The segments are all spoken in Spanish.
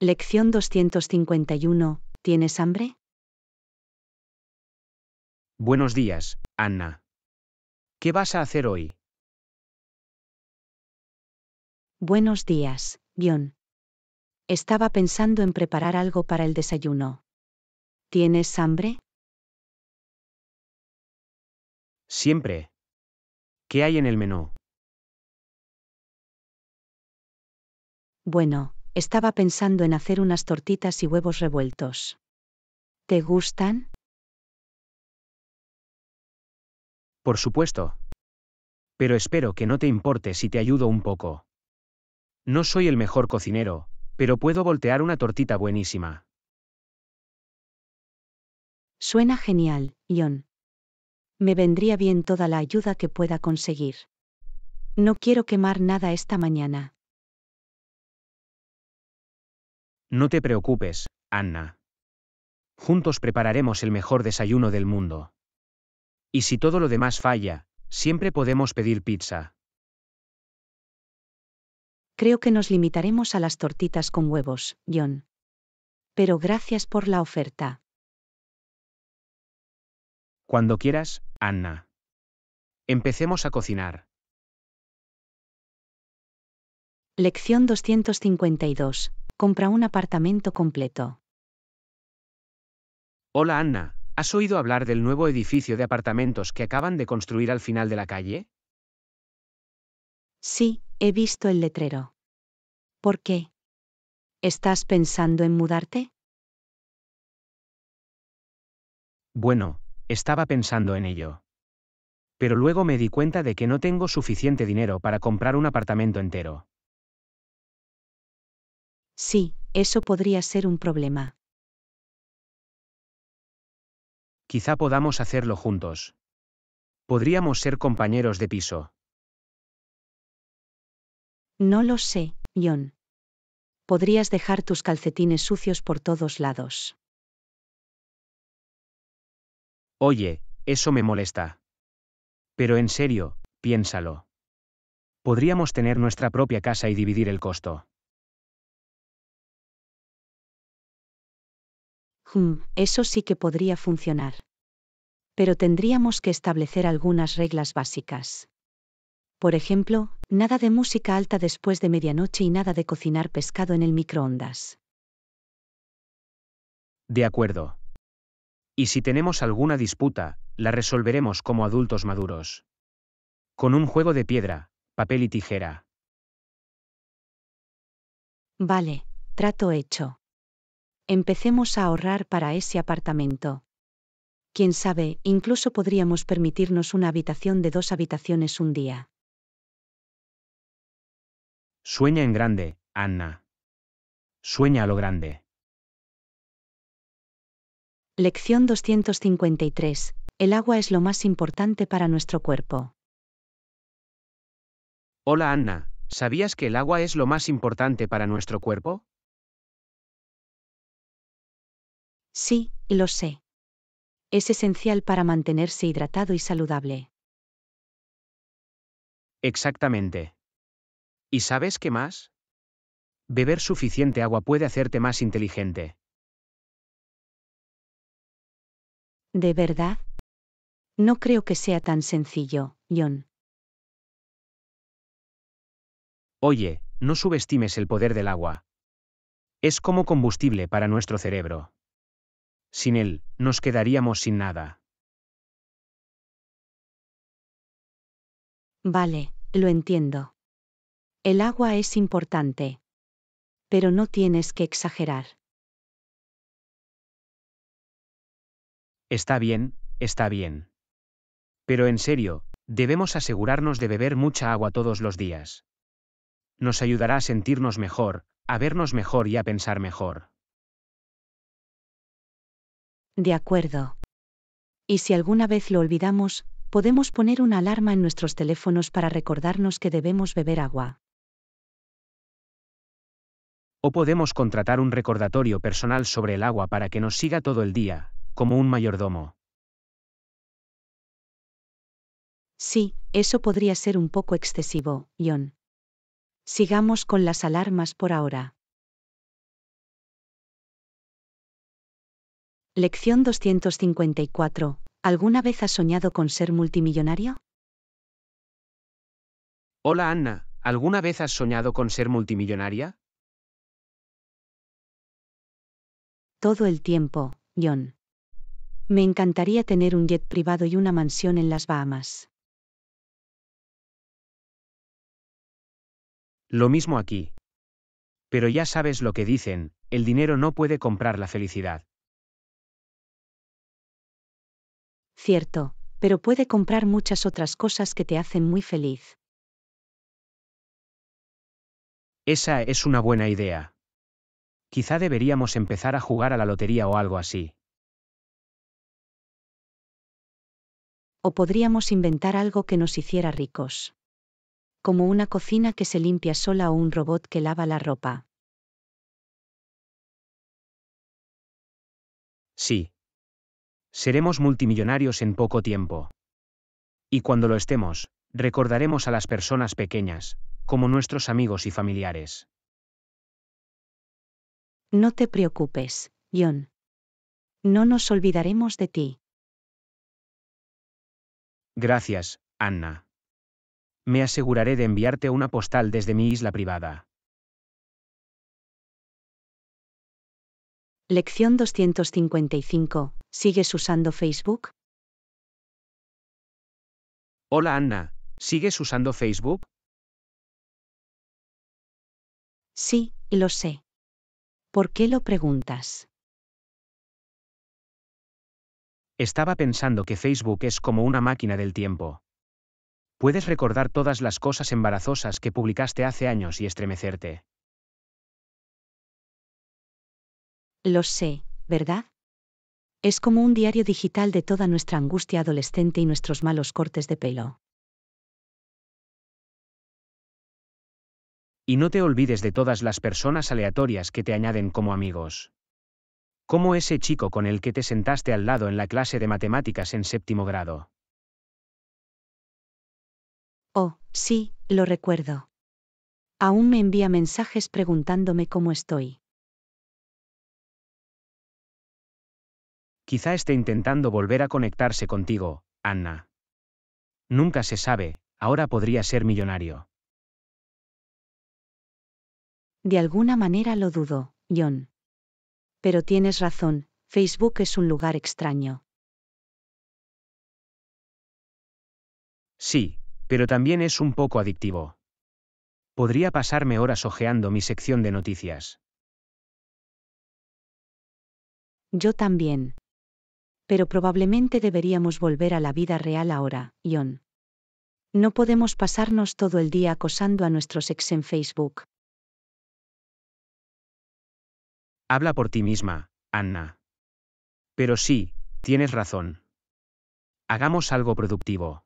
Lección 251. ¿Tienes hambre? Buenos días, Anna. ¿Qué vas a hacer hoy? Buenos días, John. Estaba pensando en preparar algo para el desayuno. ¿Tienes hambre? Siempre. ¿Qué hay en el menú? Bueno, estaba pensando en hacer unas tortitas y huevos revueltos. ¿Te gustan? Por supuesto. Pero espero que no te importe si te ayudo un poco. No soy el mejor cocinero, pero puedo voltear una tortita buenísima. Suena genial, John. Me vendría bien toda la ayuda que pueda conseguir. No quiero quemar nada esta mañana. No te preocupes, Anna. Juntos prepararemos el mejor desayuno del mundo. Y si todo lo demás falla, siempre podemos pedir pizza. Creo que nos limitaremos a las tortitas con huevos, John. Pero gracias por la oferta. Cuando quieras, Anna. Empecemos a cocinar. Lección 252. Compra un apartamento completo. Hola Anna, ¿has oído hablar del nuevo edificio de apartamentos que acaban de construir al final de la calle? Sí, he visto el letrero. ¿Por qué? ¿Estás pensando en mudarte? Bueno, estaba pensando en ello. Pero luego me di cuenta de que no tengo suficiente dinero para comprar un apartamento entero. Sí, eso podría ser un problema. Quizá podamos hacerlo juntos. Podríamos ser compañeros de piso. No lo sé, John. Podrías dejar tus calcetines sucios por todos lados. Oye, eso me molesta. Pero en serio, piénsalo. Podríamos tener nuestra propia casa y dividir el costo. Eso sí que podría funcionar. Pero tendríamos que establecer algunas reglas básicas. Por ejemplo, nada de música alta después de medianoche y nada de cocinar pescado en el microondas. De acuerdo. Y si tenemos alguna disputa, la resolveremos como adultos maduros. Con un juego de piedra, papel y tijera. Vale, trato hecho. Empecemos a ahorrar para ese apartamento. Quién sabe, incluso podríamos permitirnos una habitación de 2 habitaciones un día. Sueña en grande, Anna. Sueña a lo grande. Lección 253. El agua es lo más importante para nuestro cuerpo. Hola Anna, ¿sabías que el agua es lo más importante para nuestro cuerpo? Sí, lo sé. Es esencial para mantenerse hidratado y saludable. Exactamente. ¿Y sabes qué más? Beber suficiente agua puede hacerte más inteligente. ¿De verdad? No creo que sea tan sencillo, John. Oye, no subestimes el poder del agua. Es como combustible para nuestro cerebro. Sin él, nos quedaríamos sin nada. Vale, lo entiendo. El agua es importante. Pero no tienes que exagerar. Está bien, está bien. Pero en serio, debemos asegurarnos de beber mucha agua todos los días. Nos ayudará a sentirnos mejor, a vernos mejor y a pensar mejor. De acuerdo. Y si alguna vez lo olvidamos, podemos poner una alarma en nuestros teléfonos para recordarnos que debemos beber agua. O podemos contratar un recordatorio personal sobre el agua para que nos siga todo el día, como un mayordomo. Sí, eso podría ser un poco excesivo, John. Sigamos con las alarmas por ahora. Lección 254. ¿Alguna vez has soñado con ser multimillonario? Hola Anna, ¿alguna vez has soñado con ser multimillonaria? Todo el tiempo, John. Me encantaría tener un jet privado y una mansión en las Bahamas. Lo mismo aquí. Pero ya sabes lo que dicen, el dinero no puede comprar la felicidad. Cierto, pero puede comprar muchas otras cosas que te hacen muy feliz. Esa es una buena idea. Quizá deberíamos empezar a jugar a la lotería o algo así. O podríamos inventar algo que nos hiciera ricos. Como una cocina que se limpia sola o un robot que lava la ropa. Sí. Seremos multimillonarios en poco tiempo. Y cuando lo estemos, recordaremos a las personas pequeñas, como nuestros amigos y familiares. No te preocupes, John. No nos olvidaremos de ti. Gracias, Anna. Me aseguraré de enviarte una postal desde mi isla privada. Lección 255. ¿Sigues usando Facebook? Hola Anna, ¿sigues usando Facebook? Sí, lo sé. ¿Por qué lo preguntas? Estaba pensando que Facebook es como una máquina del tiempo. Puedes recordar todas las cosas embarazosas que publicaste hace años y estremecerte. Lo sé, ¿verdad? Es como un diario digital de toda nuestra angustia adolescente y nuestros malos cortes de pelo. Y no te olvides de todas las personas aleatorias que te añaden como amigos. Como ese chico con el que te sentaste al lado en la clase de matemáticas en séptimo grado. Oh, sí, lo recuerdo. Aún me envía mensajes preguntándome cómo estoy. Quizá esté intentando volver a conectarse contigo, Anna. Nunca se sabe, ahora podría ser millonario. De alguna manera lo dudo, John. Pero tienes razón, Facebook es un lugar extraño. Sí, pero también es un poco adictivo. Podría pasarme horas hojeando mi sección de noticias. Yo también. Pero probablemente deberíamos volver a la vida real ahora, John. No podemos pasarnos todo el día acosando a nuestros ex en Facebook. Habla por ti misma, Anna. Pero sí, tienes razón. Hagamos algo productivo.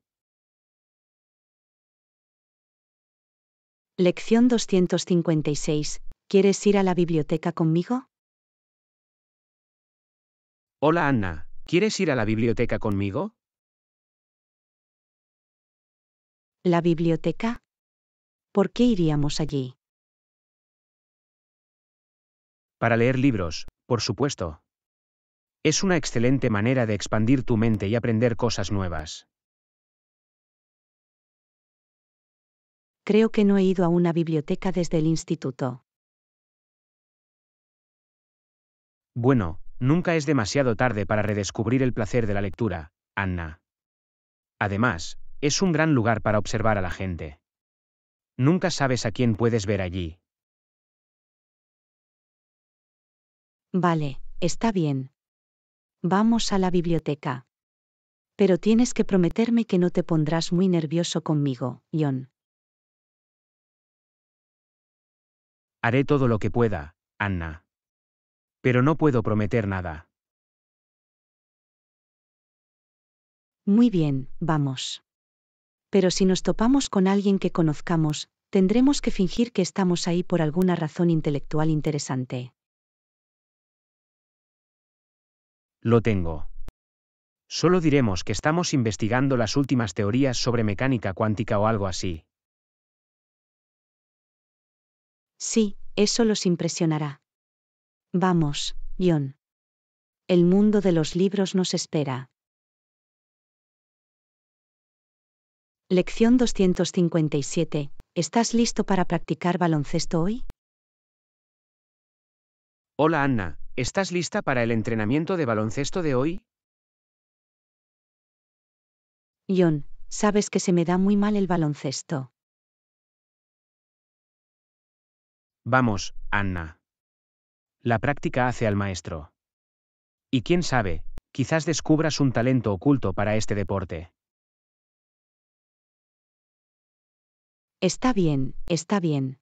Lección 256. ¿Quieres ir a la biblioteca conmigo? Hola Anna, ¿quieres ir a la biblioteca conmigo? ¿La biblioteca? ¿Por qué iríamos allí? Para leer libros, por supuesto. Es una excelente manera de expandir tu mente y aprender cosas nuevas. Creo que no he ido a una biblioteca desde el instituto. Bueno, nunca es demasiado tarde para redescubrir el placer de la lectura, Anna. Además, es un gran lugar para observar a la gente. Nunca sabes a quién puedes ver allí. Vale, está bien. Vamos a la biblioteca. Pero tienes que prometerme que no te pondrás muy nervioso conmigo, John. Haré todo lo que pueda, Anna. Pero no puedo prometer nada. Muy bien, vamos. Pero si nos topamos con alguien que conozcamos, tendremos que fingir que estamos ahí por alguna razón intelectual interesante. Lo tengo. Solo diremos que estamos investigando las últimas teorías sobre mecánica cuántica o algo así. Sí, eso los impresionará. Vamos, John. El mundo de los libros nos espera. Lección 257. ¿Estás listo para practicar baloncesto hoy? Hola Anna, ¿estás lista para el entrenamiento de baloncesto de hoy? John, sabes que se me da muy mal el baloncesto. Vamos, Anna. La práctica hace al maestro. Y quién sabe, quizás descubras un talento oculto para este deporte. Está bien, está bien.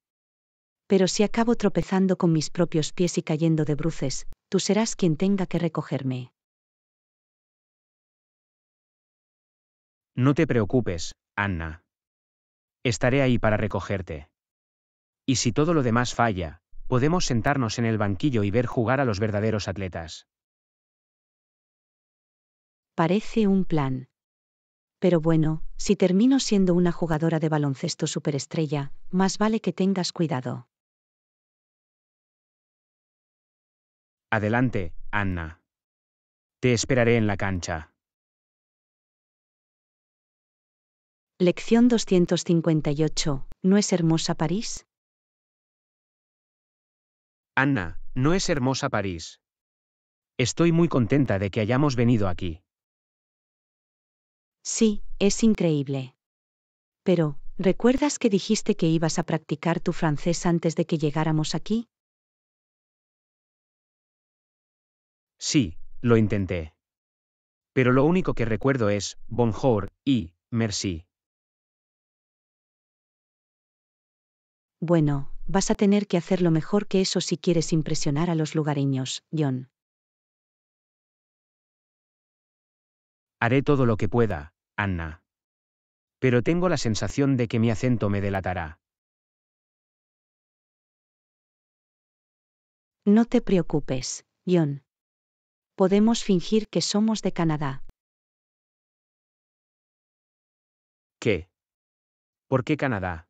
Pero si acabo tropezando con mis propios pies y cayendo de bruces, tú serás quien tenga que recogerme. No te preocupes, Anna. Estaré ahí para recogerte. Y si todo lo demás falla, podemos sentarnos en el banquillo y ver jugar a los verdaderos atletas. Parece un plan. Pero bueno, si termino siendo una jugadora de baloncesto superestrella, más vale que tengas cuidado. Adelante, Anna. Te esperaré en la cancha. Lección 258. ¿No es hermosa París? Anna, ¿no es hermosa París? Estoy muy contenta de que hayamos venido aquí. Sí, es increíble. Pero, ¿recuerdas que dijiste que ibas a practicar tu francés antes de que llegáramos aquí? Sí, lo intenté. Pero lo único que recuerdo es bonjour y merci. Bueno, vas a tener que hacerlo mejor que eso si quieres impresionar a los lugareños, John. Haré todo lo que pueda, Anna. Pero tengo la sensación de que mi acento me delatará. No te preocupes, John. Podemos fingir que somos de Canadá. ¿Qué? ¿Por qué Canadá?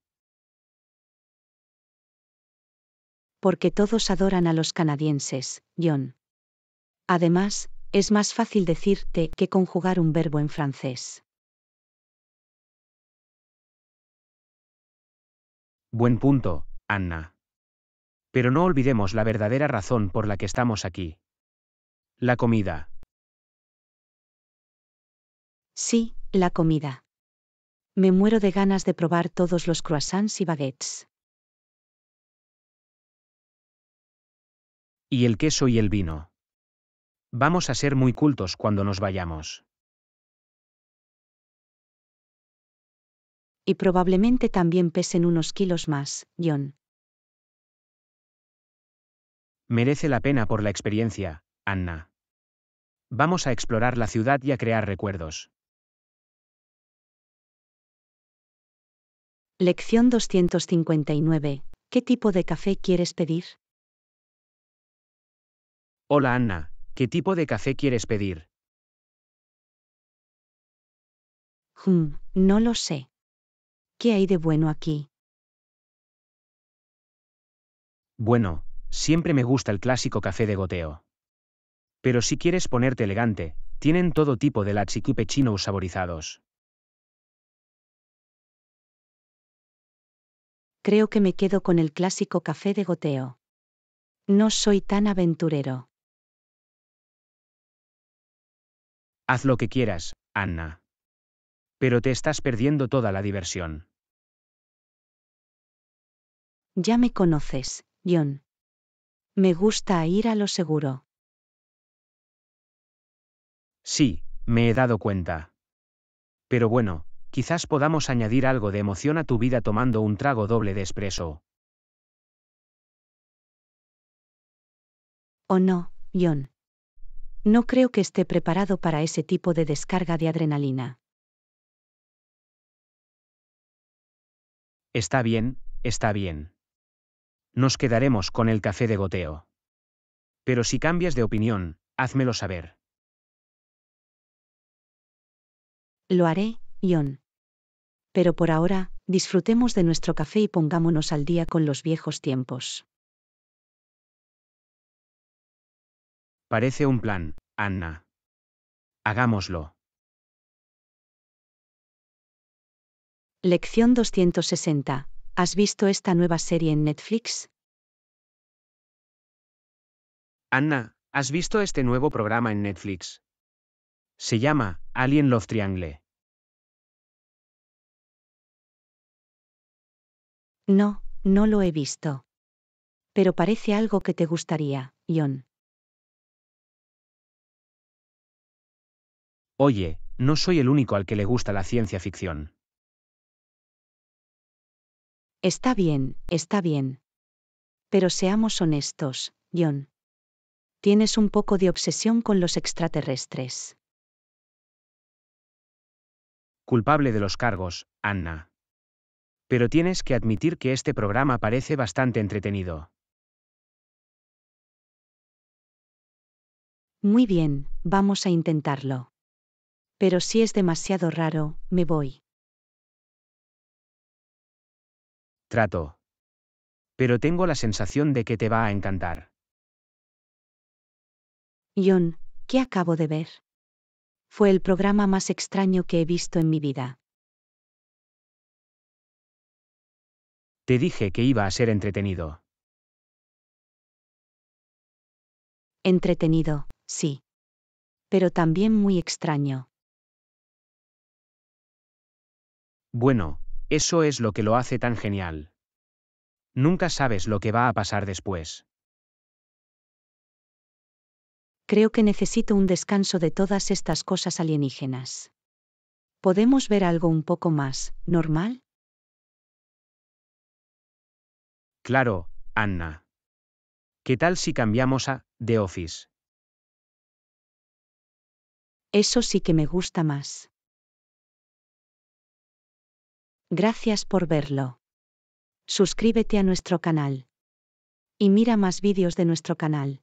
Porque todos adoran a los canadienses, John. Además, es más fácil decirte que conjugar un verbo en francés. Buen punto, Anna. Pero no olvidemos la verdadera razón por la que estamos aquí. La comida. Sí, la comida. Me muero de ganas de probar todos los croissants y baguettes. Y el queso y el vino. Vamos a ser muy cultos cuando nos vayamos. Y probablemente también pesen unos kilos más, John. Merece la pena por la experiencia, Anna. Vamos a explorar la ciudad y a crear recuerdos. Lección 259. ¿Qué tipo de café quieres pedir? Hola Anna, ¿qué tipo de café quieres pedir? No lo sé. ¿Qué hay de bueno aquí? Bueno, siempre me gusta el clásico café de goteo. Pero si quieres ponerte elegante, tienen todo tipo de latte y cappuccino saborizados. Creo que me quedo con el clásico café de goteo. No soy tan aventurero. Haz lo que quieras, Anna. Pero te estás perdiendo toda la diversión. Ya me conoces, John. Me gusta ir a lo seguro. Sí, me he dado cuenta. Pero bueno, quizás podamos añadir algo de emoción a tu vida tomando un trago doble de espresso. ¿O no, John? No creo que esté preparado para ese tipo de descarga de adrenalina. Está bien, está bien. Nos quedaremos con el café de goteo. Pero si cambias de opinión, házmelo saber. Lo haré, John. Pero por ahora, disfrutemos de nuestro café y pongámonos al día con los viejos tiempos. Parece un plan, Anna. Hagámoslo. Lección 260. ¿Has visto esta nueva serie en Netflix? Anna, ¿has visto este nuevo programa en Netflix? Se llama Alien Love Triangle. No, no lo he visto. Pero parece algo que te gustaría, John. Oye, no soy el único al que le gusta la ciencia ficción. Está bien, está bien. Pero seamos honestos, John. Tienes un poco de obsesión con los extraterrestres. Culpable de los cargos, Anna. Pero tienes que admitir que este programa parece bastante entretenido. Muy bien, vamos a intentarlo. Pero si es demasiado raro, me voy. Trato. Pero tengo la sensación de que te va a encantar. John, ¿qué acabo de ver? Fue el programa más extraño que he visto en mi vida. Te dije que iba a ser entretenido. Entretenido, sí. Pero también muy extraño. Bueno, eso es lo que lo hace tan genial. Nunca sabes lo que va a pasar después. Creo que necesito un descanso de todas estas cosas alienígenas. ¿Podemos ver algo un poco más normal? Claro, Anna. ¿Qué tal si cambiamos a The Office? Eso sí que me gusta más. Gracias por verlo. Suscríbete a nuestro canal. Y mira más vídeos de nuestro canal.